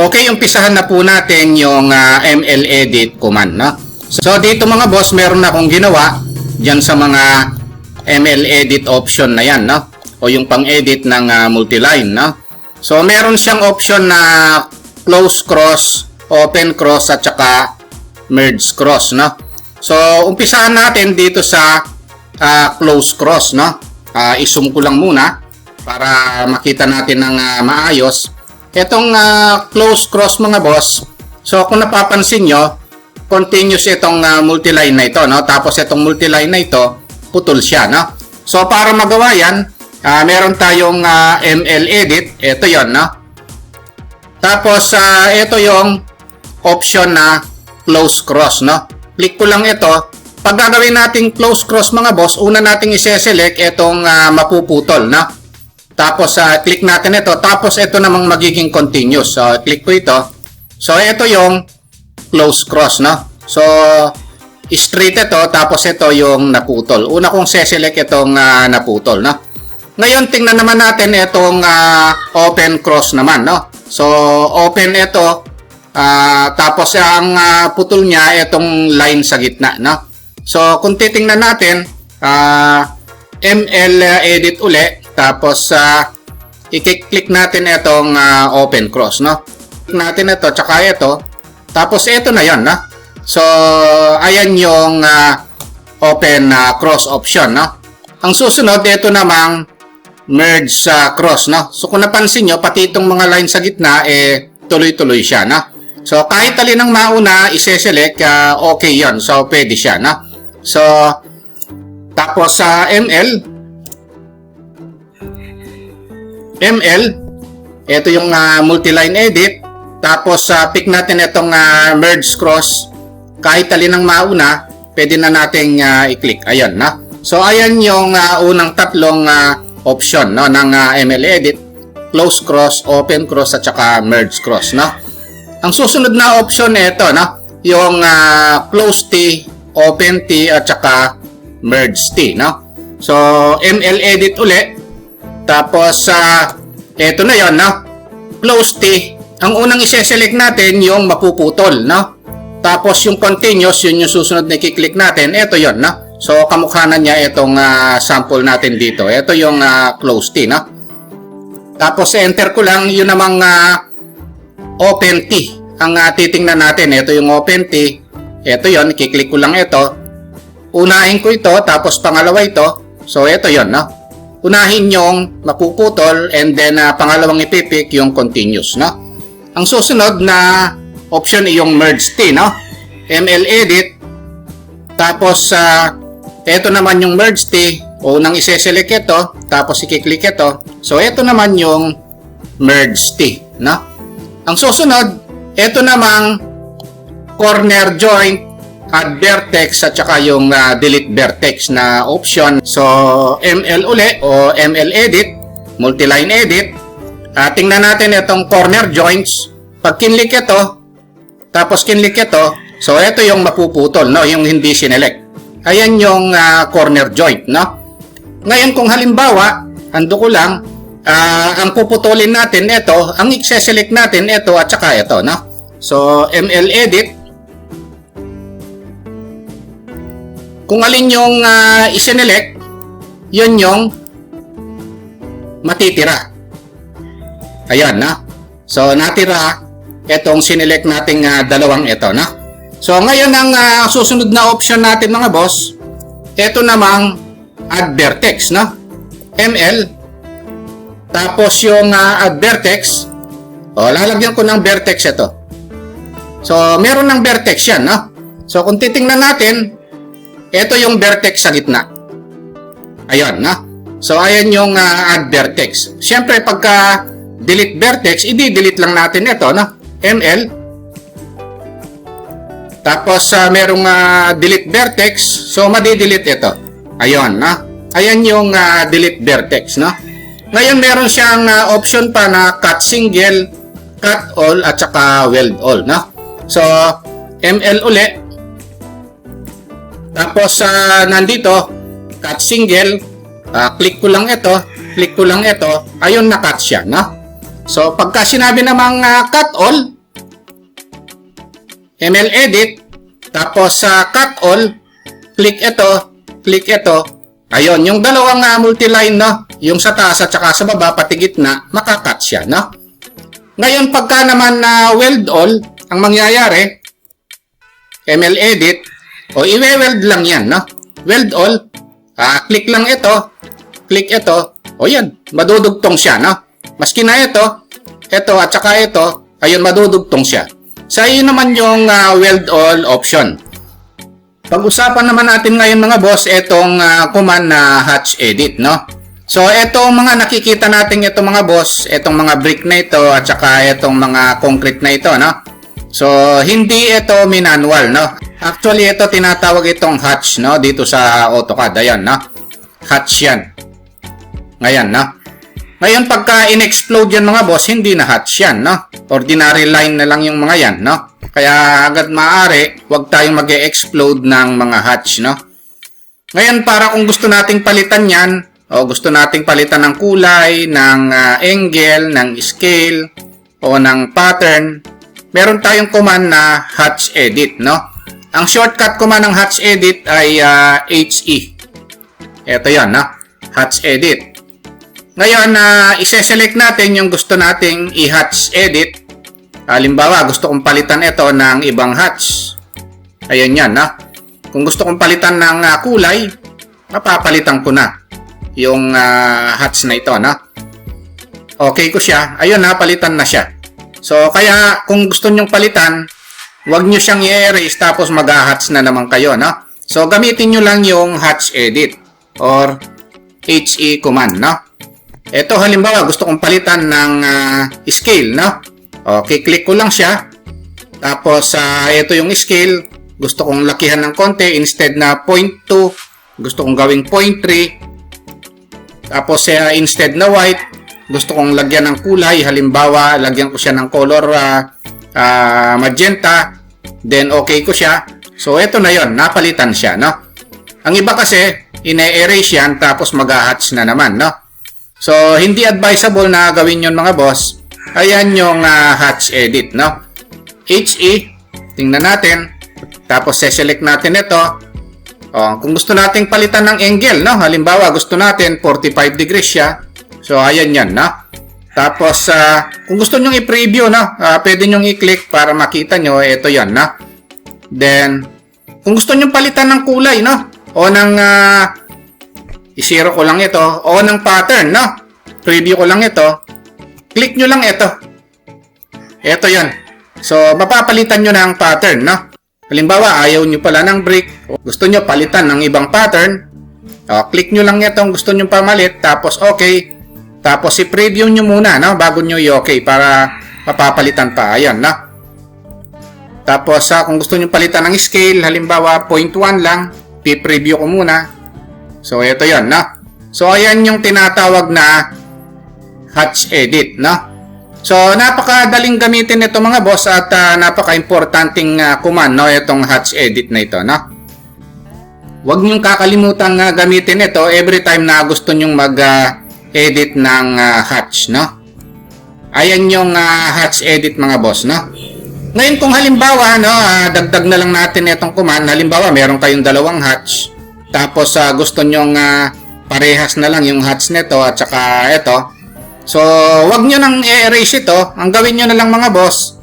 Okay, umpisahan na po natin yung ML edit command, no? So dito mga boss, meron na akong ginawa diyan sa mga ML edit option na yan, no? O yung pang-edit ng multiline, no? So meron siyang option na close cross, open cross at saka merge cross, no? So umpisahan natin dito sa close cross, no? I-zoom ko lang muna para makita natin ng maayos. Itong close cross mga boss, so kung napapansin nyo, continuous itong multiline na ito, no? Tapos itong multiline na ito, putol siya, no? So para magawa yan, meron tayong ML edit, ito yon, no? Tapos ito yung option na close cross, no? Click ko lang ito. Pag gagawin natin close cross mga boss, una nating i-select itong mapuputol, no? Tapos click natin ito, tapos ito namang magiging continuous. So click ko ito. So ito yung close cross, no? So straight ito, tapos ito yung naputol. Una kong select itong naputol, no? Ngayon tingnan naman natin itong open cross naman, no? So open ito, tapos ang putol niya itong line sa gitna, no? So kung titingnan natin, ML edit uli. Tapos i-click natin itong open cross, no? Click natin ito, tsaka ito. Tapos ito na 'yon, no? So ayan yung open cross option, no? Ang susunod ito namang merge cross, no? So kung napansin nyo, pati itong mga line sa gitna tuloy-tuloy siya, no? So kahit alin ang mauna i-select, okay 'yon. So pwede siya, no? So tapos sa ML, ito yung multiline edit. Tapos pick natin itong merge cross. Kahit alin ang mauna, pwede na nating i-click. Ayan, na. So ayan yung unang tatlong option, no, ng ML edit: close cross, open cross at saka merge cross, no. Ang susunod na option ito, no, yung close T, open T at saka merge T, no. So ML edit uli. Tapos ito na 'yon, no? Close T. Ang unang i-select natin yung mapuputol, no? Tapos yung continuous, yun yung susunod na i-click natin. Ito 'yon, no? So kamukha na niya itong sample natin dito. Ito yung close T, no? Tapos enter ko lang yun namang open T. Ang titingnan natin, ito yung open T. Ito 'yon, i-click ko lang ito. Unahin ko ito, tapos pangalawa ito. So ito 'yon, no? Unahin yung mapuputol and then pangalawang ipipick yung continuous, no? Ang susunod na option ay yung merge T, no? ML edit. Tapos ito naman yung merge T. Unang i-select ito, tapos i-click ito. So ito naman yung merge T, no? Ang susunod, ito namang corner joint, add vertex at saka yung delete vertex na option. So ML uli o ML edit, multiline edit. Tingnan natin itong corner joints. Pag kinlik ito, tapos kinlik ito, so ito yung mapuputol, no, yung hindi sinelect. Ayan yung corner joint, no. Ngayon kung halimbawa, ando ko lang, ang puputulin natin ito, ang i-select natin ito at saka ito, no. So ML edit. Kung alin yung isinelect, yun yung matitira. Ayan, na. So, natira itong sinelect nating dalawang ito, na. So, ngayon ang susunod na option natin mga boss, ito namang add vertex, no? ML. Tapos yung add vertex, lalagyan ko ng vertex ito. So, meron ng vertex yan, no? So, kung titingnan natin, ito yung vertex sa gitna. Ayan, na. So, ayan yung add vertex. Siyempre, pagka delete vertex, i-delete lang natin ito, na. ML. Tapos, merong delete vertex. So, madi-delete ito. Ayan, na. Ayan yung delete vertex, na. Ngayon, meron siyang option pa na cut single, cut all, at saka weld all, na. So, ML uli. Tapos nandito cut single, click ko lang ito, ayun na cut siya, no? So pagka sinabi namang cut all, ML Edit, tapos sa Cut All, click ito. Ayun, yung dalawang multiline, no? Yung sa taas at saka sa baba, pati gitna, makakat siya, no? Ngayon, pagka naman na weld all, ang mangyayari, ML Edit, o i-weld lang yan, no? Weld all, click lang ito, o yan, madudugtong siya, no? Maski na ito, at saka ito, ayun, madudugtong siya. So, yun naman yung weld all option. Pag-usapan naman natin ngayon mga boss, itong command na hatch edit, no? So, itong mga nakikita natin ito mga boss, itong mga brick na ito at saka itong mga concrete na ito, no? So, hindi ito manual, no? Actually, ito tinatawag itong hatch, no? Dito sa AutoCAD, ayan, no? Hatch yan. Ngayon, no? Ngayon, pagka in-explode yan mga boss, hindi na hatch yan, no? Ordinary line na lang yung mga yan, no? Kaya agad maaari, huwag tayong mag-e-explode ng mga hatch, no? Ngayon, para kung gusto nating palitan yan, o gusto nating palitan ng kulay, ng angle, ng scale, o ng pattern, meron tayong command na hatch edit, no? Ang shortcut command ng hatch edit ay HE. Ito yan, no? Hatch edit. Ngayon, ise-select natin yung gusto nating i-hatch edit. Halimbawa, gusto kong palitan ito ng ibang hatch. Ayan yan, no? Kung gusto kong palitan ng kulay, mapapalitan ko na yung hatch na ito, no? Okay ko siya. Ayun, palitan na siya. So, kaya kung gusto nyong palitan, huwag nyo siyang i-erase tapos mag-hatch na naman kayo, no? So, gamitin nyo lang yung hatch edit or HE command, no? Ito, halimbawa, gusto kong palitan ng scale, no? Okay, click ko lang siya. Tapos, ito yung scale. Gusto kong lakihan ng konti. Instead na 0.2, gusto kong gawing 0.3. Tapos, instead na white, gusto kong lagyan ng kulay. Halimbawa, lagyan ko siya ng color magenta. Then, okay ko siya. So, ito na yon, napalitan siya, no? Ang iba kasi, ine-erase yan, tapos mag-hatch na naman, no? So, hindi advisable na gawin yon mga boss. Ayan yung hatch edit, no? HE, tingnan natin. Tapos, select natin ito. Kung gusto nating palitan ng angle, no? Halimbawa, gusto natin 45 degrees siya. So, ayan yan, no? Tapos, kung gusto nyo i-preview, no? Pwede nyo i-click para makita nyo. Ito yan, no? Then, kung gusto nyo palitan ng kulay, no? O ng, i-zero ko lang ito. O ng pattern, no? Preview ko lang ito. Click nyo lang ito. Ito yan. So, mapapalitan nyo na ang pattern, no? Halimbawa, ayaw nyo pala ng brick. Gusto nyo palitan ng ibang pattern. Click nyo lang ito kung gusto nyo pamalit. Tapos, okay. Tapos, i-preview nyo muna, no? Bago nyo i-okay para mapapalitan pa. Ayan, no? Tapos, kung gusto nyo palitan ng scale, halimbawa, 0.1 lang. I-preview ko muna. So, ito yan, no? So, ayan yung tinatawag na hatch edit, no? So, napakadaling gamitin ito mga boss at napaka-importanting command, no? Itong hatch edit na ito, no? Huwag niyong kakalimutan gamitin ito every time na gusto niyong mag-edit ng hatch, no? Ayan yung hatch edit mga boss, no? Ngayon kung halimbawa, no, dagdag na lang natin itong command. Halimbawa, meron kayong dalawang hatch. Tapos gusto nyong parehas na lang yung hatch nito at saka ito. So, wag nyo nang i-erase ito. Ang gawin nyo na lang mga boss,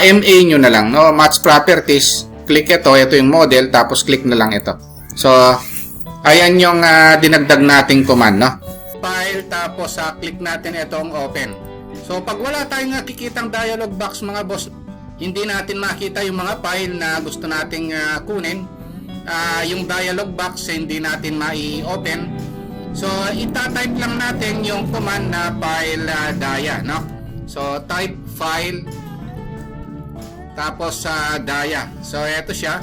MA nyo na lang, no? Match properties. Click ito yung model, tapos click na lang ito. So, ayan yung dinagdag nating command, no? File, tapos click natin itong open. So, pag wala tayong nakikitang dialog box mga boss, hindi natin makita yung mga file na gusto nating kunin. Yung dialog box, hindi natin mai-open. So, ita-type lang natin yung command na file dia, no? So, type file, tapos dia. So, eto siya.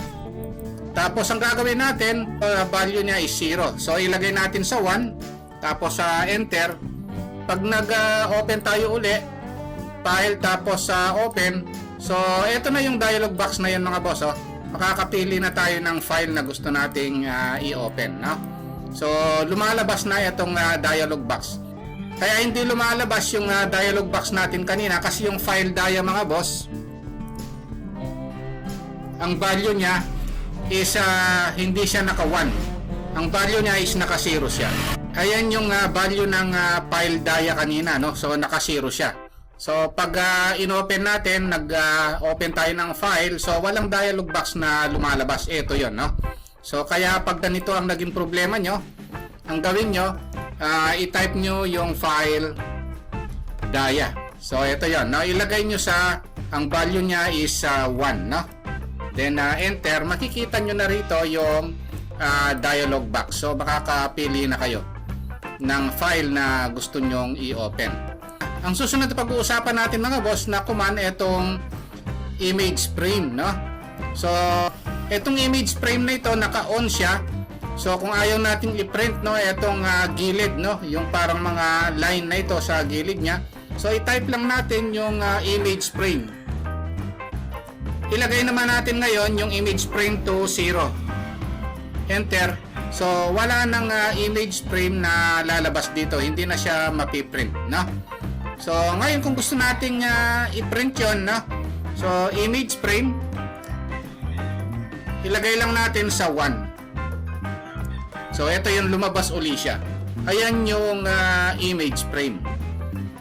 Tapos, ang gagawin natin, value niya is 0. So, ilagay natin sa 1, tapos enter. Pag nag-open tayo uli, file, tapos open. So, eto na yung dialog box na yun mga boss, oh. Makakapili na tayo ng file na gusto nating i-open, no? So, lumalabas na itong dialog box. Kaya hindi lumalabas yung dialog box natin kanina kasi yung file dia mga boss, ang value niya is hindi siya naka 1. Ang value niya is naka 0 siya. Ayan yung value ng file dia kanina, no? So naka 0 siya. So pag inopen natin, nag-open tayo ng file, so walang dialog box na lumalabas. Ito 'yon, no? So kaya pag ganito ang naging problema nyo, ang gawin nyo, i-type nyo yung file dia. So ito 'yon, no? Ilagay nyo sa, ang value niya is 1, no? Then enter, makikita nyo na rito yung dialog box. So makakapili na kayo ng file na gusto nyong i-open. Ang susunod na pag-uusapan natin mga boss na command, itong image frame, no? So itong image frame na ito, naka-on siya. So kung ayaw nating i-print, no, itong gilid, no, yung parang mga line na ito sa gilid niya, so i-type lang natin yung image frame. Ilagay naman natin ngayon yung image frame to 0. Enter. So wala nang image frame na lalabas dito, hindi na siya mapiprint, no? So ngayon kung gusto nating i-print yon, no? So image frame, ilagay lang natin sa 1. So ito yung lumabas uli siya. Ayan yung image frame.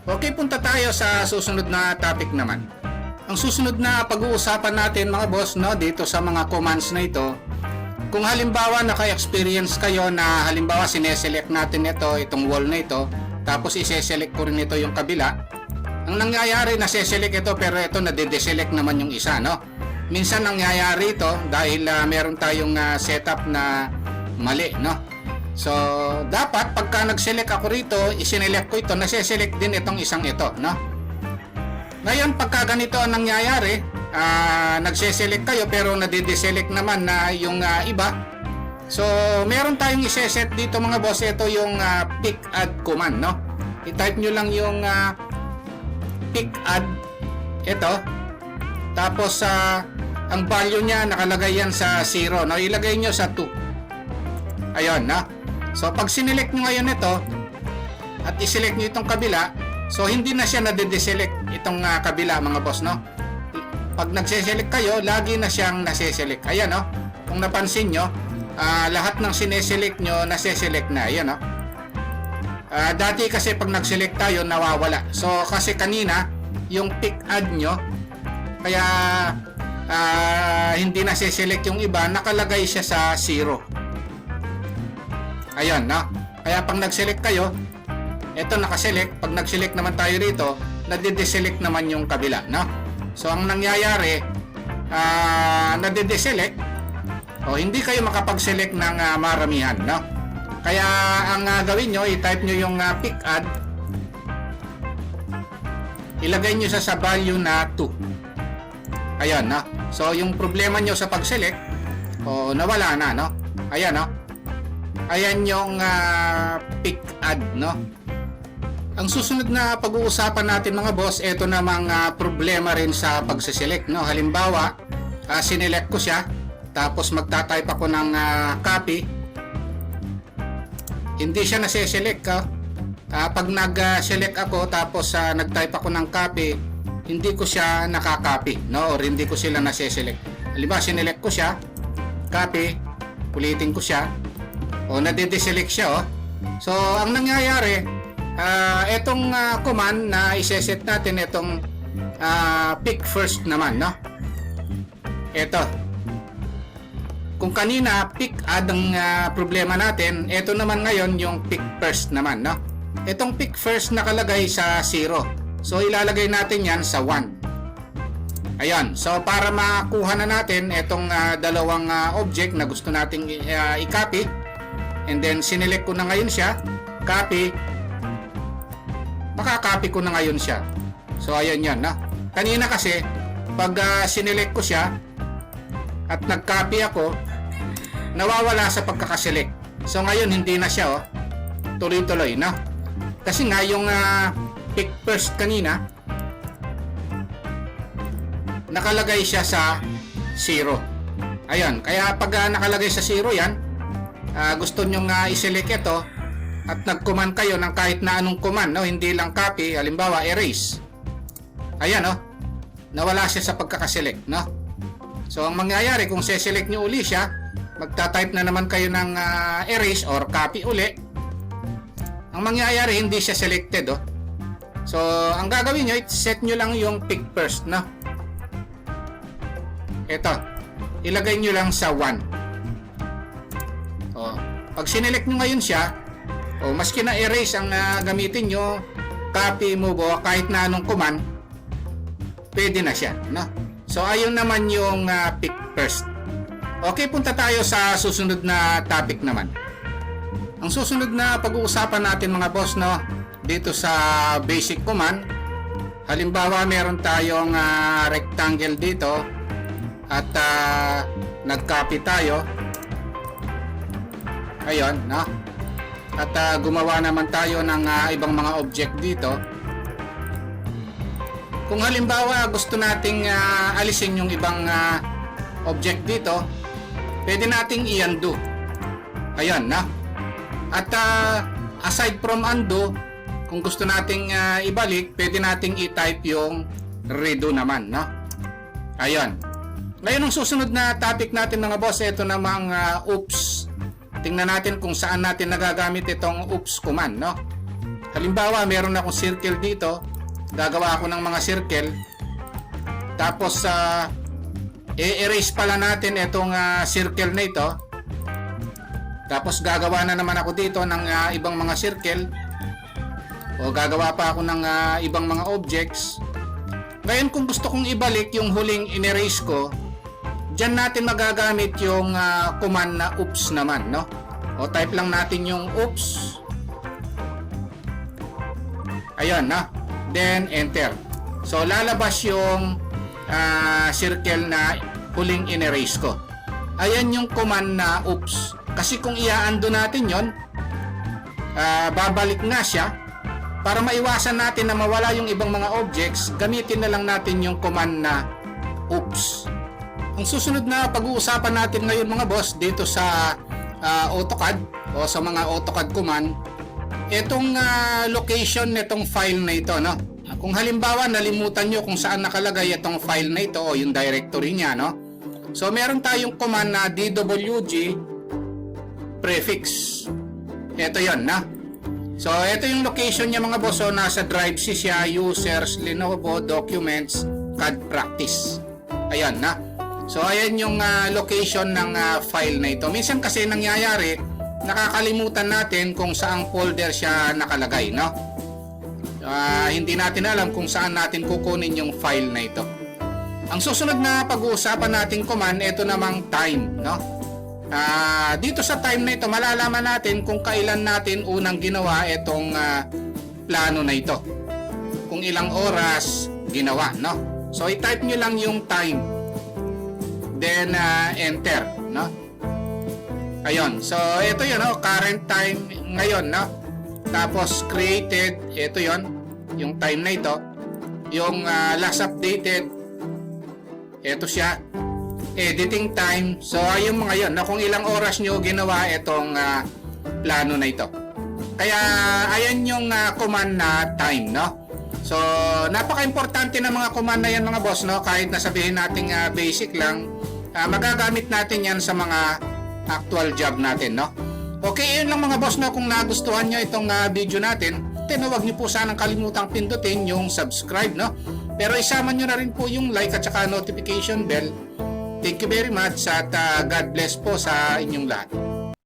Okay, punta tayo sa susunod na topic naman. Ang susunod na pag-uusapan natin mga boss, no, dito sa mga commands na ito, kung halimbawa naka-experience kayo na halimbawa sineselect natin itong wall na ito, tapos ise-select ko rin ito yung kabila, ang nangyayari nase-select ito pero ito nade-deselect naman yung isa, no? Minsan nangyayari ito dahil meron tayong setup na mali, no? So dapat pagka nag-select ako rito, isinelect ko ito, nase-select din itong isang ito, no? Ngayon pagka ganito ang nangyayari, nagse-select kayo pero nade-deselect naman na yung iba. So meron tayong ise-set dito mga boss, ito yung pick add command, no? I-type nyo lang yung pick add, ito. Tapos ang value niya nakalagay yan sa 0, no? Ilagay nyo sa 2. Ayun, no? So pag sinelect nyo ngayon ito at iselect nyo itong kabila, so hindi na siya nade-deselect itong kabila mga boss, no? Pag nagse-select kayo, lagi na siyang nase-select. Ayan, no? Kung napansin nyo, lahat ng sineselect nyo, nase-select na. Ayan, no? Dati kasi pag nag-select tayo, nawawala. So kasi kanina, yung pick add nyo, kaya hindi nase-select yung iba, nakalagay siya sa 0. Ayan, no? Kaya pag nag-select kayo, ito nakaselect. Pag nag-select naman tayo rito, nade-deselect naman yung kabila, no? So ang nangyayari, nade-deselect o hindi kayo makapag-select ng maramihan, no? Kaya ang gawin nyo, i-type nyo yung pick add, ilagay nyo sa value na 2. Ayan, no? So yung problema nyo sa pag-select, nawala na, no? Ayan, no? Ayan yung pick add, no? Ang susunod na pag-uusapan natin mga boss, ito namang problema rin sa pagsiselect, no? Halimbawa, sinelect ko siya, tapos magta-type ako ng copy, hindi siya nase-select, pag nag-select ako tapos nag-type ako ng copy, hindi ko siya nakaka-copy, no? Or hindi ko sila nase-select. Halimbawa, sinelect ko siya, copy, ulitin ko siya, nade-deselect siya, So ang nangyayari, etong command na iseset natin, itong pick first naman, no? Ito. Kung kanina pick add ang problema natin, ito naman ngayon yung pick first naman, no? Itong pick first nakalagay sa 0. So ilalagay natin yan sa 1. Ayan. So para makuha na natin itong dalawang object na gusto nating i-copy, and then sinelect ko na ngayon siya, copy, makakopy ko na ngayon siya. So ayan yan, no? Kanina kasi pag sinelect ko siya at nag-copy ako, nawawala sa pagkakaselect. So ngayon hindi na siya, tuloy-tuloy, no? Kasi nga yung pick first kanina, nakalagay siya sa 0. Ayan, kaya pag nakalagay sa 0 yan, gusto nyo nga i-select ito at nag-command kayo ng kahit na anong command, no? Hindi lang copy, halimbawa erase. Ayan, no? Nawala siya sa pagkakaselect, no? So ang mangyayari kung se-select nyo uli siya, magta-type na naman kayo ng erase or copy uli. Ang mangyayari hindi siya selected, oh. So ang gagawin nyo, set nyo lang yung pick first, no? Ito, ilagay nyo lang sa 1. Oh, pag sinelect nyo ngayon siya, oh, maski na erase ang gamitin nyo, copy, move, o kahit na anong command, pwede na siya, no? So ayun naman yung pick first. Okay, punta tayo sa susunod na topic naman. Ang susunod na pag-uusapan natin mga boss, no, dito sa basic command, halimbawa meron tayong rectangle dito at nag-copy tayo. Ayun, no? At gumawa naman tayo ng ibang mga object dito. Kung halimbawa gusto nating alisin yung ibang object dito, pwede nating i-undo. Ayun, no? At aside from undo, kung gusto nating ibalik, pwede nating i-type yung redo naman, no? Ayun. Ngayon, ang susunod na topic natin mga boss, ito namang oops. Tingnan natin kung saan natin nagagamit itong oops command, no? Halimbawa, meron akong circle dito. Gagawa ako ng mga circle. Tapos, i-erase pala natin itong circle na ito. Tapos, gagawa na naman ako dito ng ibang mga circle. O gagawa pa ako ng ibang mga objects. Ngayon, kung gusto kong ibalik yung huling in-erase ko, dyan natin magagamit yung command na oops naman, no? O type lang natin yung oops. Ayun, no? Then enter. So lalabas yung circle na huling in-erase ko. Ayan yung command na oops. Kasi kung i-undo natin yon, babalik nga siya. Para maiwasan natin na mawala yung ibang mga objects, gamitin na lang natin yung command na oops. Ang susunod na pag-uusapan natin ngayon mga boss dito sa AutoCAD o sa mga AutoCAD command, itong location nitong file na ito, no? Kung halimbawa nalimutan nyo kung saan nakalagay itong file na ito o yung directory niya, no? So meron tayong command na dwg prefix. Ito yon, no? So ito yung location niya mga boss. So nasa drive C siya, users, Lenovo, documents, CAD practice. Ayan, na. So ayan yung location ng file na ito. Minsan kasi nangyayari, nakakalimutan natin kung saang folder siya nakalagay, no? Hindi natin alam kung saan natin kukunin yung file na ito. Ang susunod na pag-uusapan natin command, ito namang time, no? Dito sa time na ito, malalaman natin kung kailan natin unang ginawa itong plano na ito. Kung ilang oras ginawa, no? So i-type nyo lang yung time. Then enter, no? Ayun. So ito 'yon, no? Current time ngayon, no? Tapos created, ito 'yon, yung time na ito. Yung last updated, ito siya. Editing time. So yung mga 'yon, no? Kung ilang oras nyo ginawa itong plano na ito. Kaya ayan yung command na time, no? So napaka-importante ng mga command na yan mga boss, no? Kahit na sabihin nating basic lang, magagamit natin yan sa mga actual job natin, no? Okay, yun lang mga boss, no? Kung nagustuhan nyo itong video natin, huwag nyo po sanang kalimutang pindutin yung subscribe, no? Pero isama nyo na rin po yung like at saka notification bell. Thank you very much at God bless po sa inyong lahat.